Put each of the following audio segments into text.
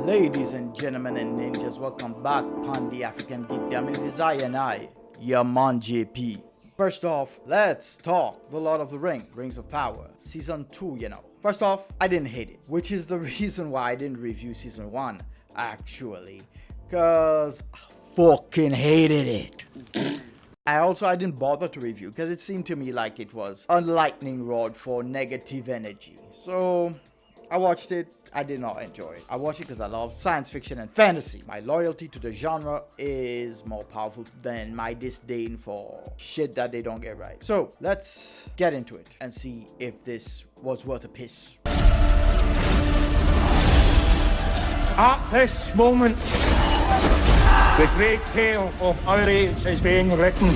Ladies and gentlemen and ninjas, welcome back upon the African Geek Damn Desire and I, your man JP. First off, let's talk The Lord of the Rings of Power, Season 2, First off, I didn't hate it, which is the reason why I didn't review Season 1, actually. Cause I fucking hated it. I didn't bother to review because it seemed to me like it was a lightning rod for negative energy. So I watched it. I did not enjoy it. I watched it because I love science fiction and fantasy. My loyalty to the genre is more powerful than my disdain for shit that they don't get right. So let's get into it and see if this was worth a piss. At this moment, the great tale of our age is being written.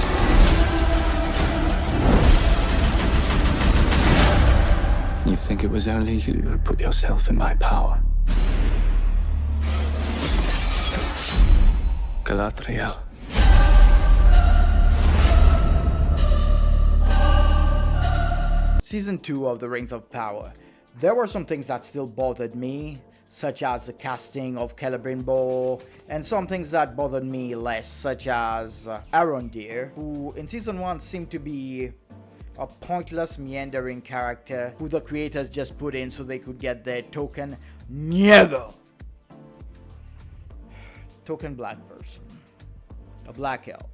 You think it was only you who put yourself in my power? Galadriel. Season 2 of The Rings of Power. There were some things that still bothered me, such as the casting of Celebrimbor, and some things that bothered me less, such as Arondir, who in Season 1 seemed to be a pointless, meandering character who the creators just put in so they could get their token Niego. Token black person. A black elf.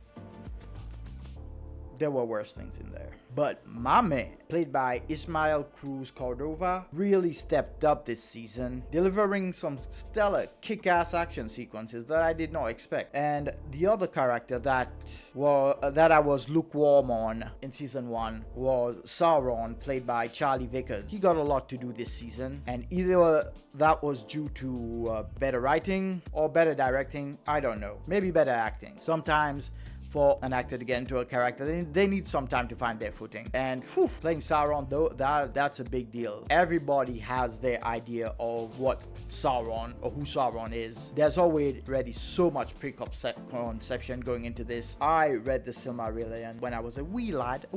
There were worse things in there. But my man, played by Ismael Cruz Cordova, really stepped up this season, delivering some stellar kick-ass action sequences that I did not expect. And the other character that I was lukewarm on in Season 1 was Sauron, played by Charlie Vickers. He got a lot to do this season, and either that was due to better writing or better directing, I don't know. Maybe better acting. Sometimes for an actor to get into a character, they need some time to find their footing. And playing Sauron, though, that's a big deal. Everybody has their idea of what Sauron or who Sauron is. There's already so much preconception going into this. I read the Silmarillion when I was a wee lad,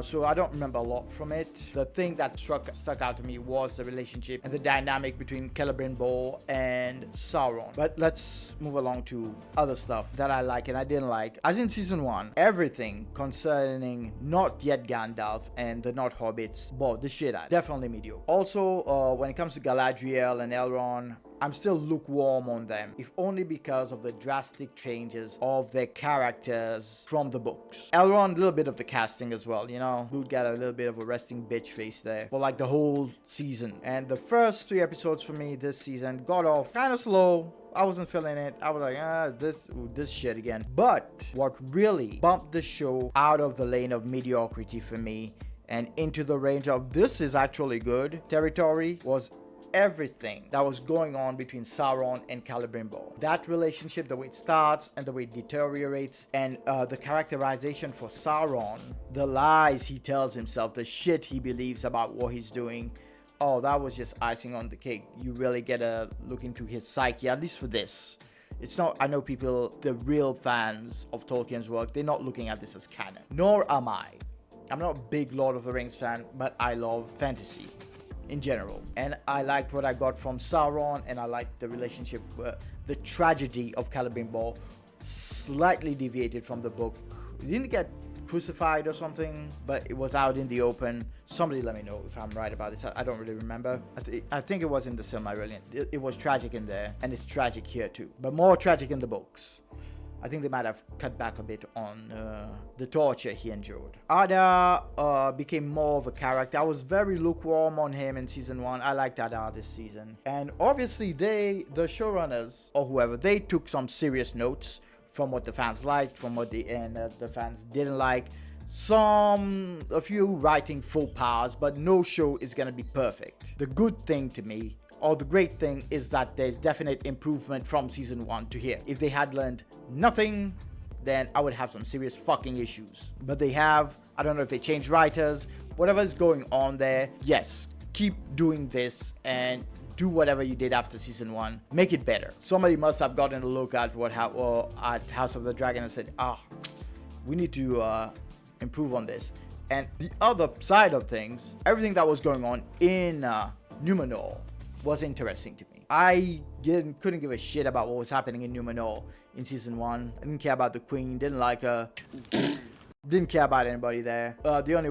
so I don't remember a lot from it. The thing that stuck out to me was the relationship and the dynamic between Celebrimbor and Sauron. But let's move along to other stuff that I like and I didn't like. As in Season 1, everything concerning not yet Gandalf and the not hobbits bored the shit out. Definitely mediocre. Also, when it comes to Galadriel and Elrond, I'm still lukewarm on them, if only because of the drastic changes of their characters from the books. Elrond, a little bit of the casting as well, Dude got a little bit of a resting bitch face there for like the whole season. And the first 3 episodes for me this season got off kind of slow. I wasn't feeling it. I was like, this shit again. But what really bumped the show out of the lane of mediocrity for me and into the range of this is actually good territory was everything that was going on between Sauron and Celebrimbor. That relationship, the way it starts and the way it deteriorates, and the characterization for Sauron, the lies he tells himself, the shit he believes about what he's doing. Oh, that was just icing on the cake. You really get a look into his psyche, at least for this. It's not, I know people, the real fans of Tolkien's work, they're not looking at this as canon. Nor am I. I'm not a big Lord of the Rings fan, but I love fantasy in general. And I liked what I got from Sauron, and I liked the relationship, the tragedy of Celebrimbor, slightly deviated from the book. It didn't get crucified or something, but it was out in the open. Somebody let me know if I'm right about this. I don't really remember. I think it was in the Silmarillion. It was tragic in there, and it's tragic here too, but more tragic in the books. I think they might have cut back a bit on the torture he endured. Adar became more of a character. I was very lukewarm on him in Season 1. I liked Adar this season. And obviously the showrunners or whoever, they took some serious notes from what the fans liked, from what the fans didn't like. A few writing faux pas, but no show is gonna be perfect. The good thing to me, or the great thing, is that there's definite improvement from Season 1 to here. If they had learned nothing, then I would have some serious fucking issues. But they have. I don't know if they changed writers, whatever's going on there. Yes, keep doing this and do whatever you did after Season 1. Make it better. Somebody must have gotten a look at at House of the Dragon and said, we need to improve on this. And the other side of things, everything that was going on in Numenor was interesting to me. I couldn't give a shit about what was happening in Numenor in season 1. I didn't care about the queen, didn't like her, didn't care about anybody there. The only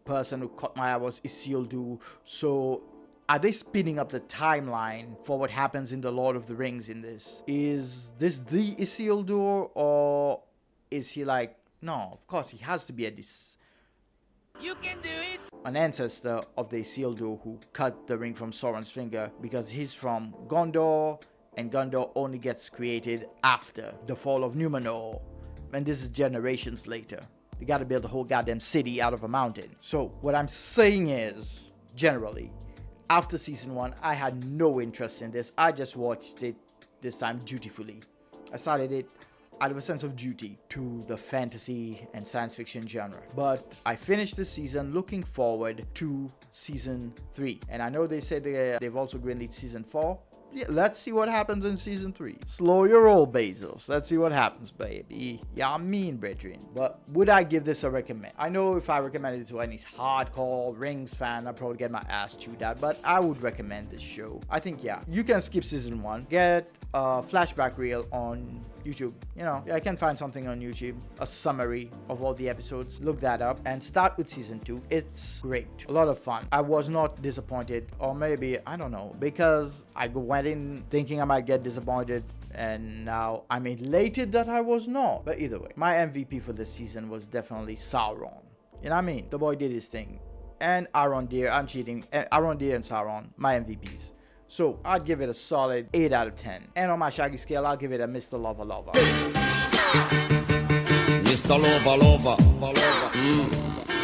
person who caught my eye was Isildur. So are they speeding up the timeline for what happens in the Lord of the Rings in this? Is this the Isildur, or is he like, no, of course he has to be You can do it! an ancestor of the Isildur who cut the ring from Sauron's finger, because he's from Gondor, and Gondor only gets created after the fall of Numenor, and this is generations later. They gotta build a whole goddamn city out of a mountain. So what I'm saying is, generally, after season 1, I had no interest in this. I just watched it this time dutifully. I started it out of a sense of duty to the fantasy and science fiction genre. But I finished this season looking forward to season 3. And I know they said they've also greenlit season 4. Yeah, let's see what happens in season 3. Slow your roll, Bezos. Let's see what happens, baby. Yeah, I mean, brethren. But would I give this a recommend? I know if I recommended it to any hardcore Rings fan, I'd probably get my ass chewed out. But I would recommend this show. I think, yeah, you can skip season 1. Get a flashback reel on YouTube. You know, I can find something on YouTube, a summary of all the episodes. Look that up and start with season 2. It's great. A lot of fun. I was not disappointed, or maybe, I don't know, because I went in thinking I might get disappointed, and now I'm elated that I was not. But either way, my MVP for this season was definitely Sauron. You know what I mean? The boy did his thing. And Arondir, I'm cheating. Arondir and Sauron, my MVPs. So I'd give it a solid 8 out of 10. And on my Shaggy scale, I'll give it a Mr. Lover Lover. Mr. Lover Lover.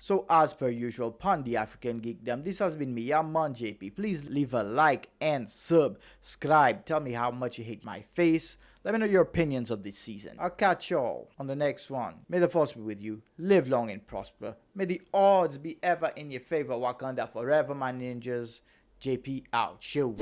So as per usual, upon the African Geekdom, this has been me, your man JP. Please leave a like and subscribe. Tell me how much you hate my face. Let me know your opinions of this season. I'll catch y'all on the next one. May the force be with you. Live long and prosper. May the odds be ever in your favor. Wakanda forever, my ninjas. JP out. Show.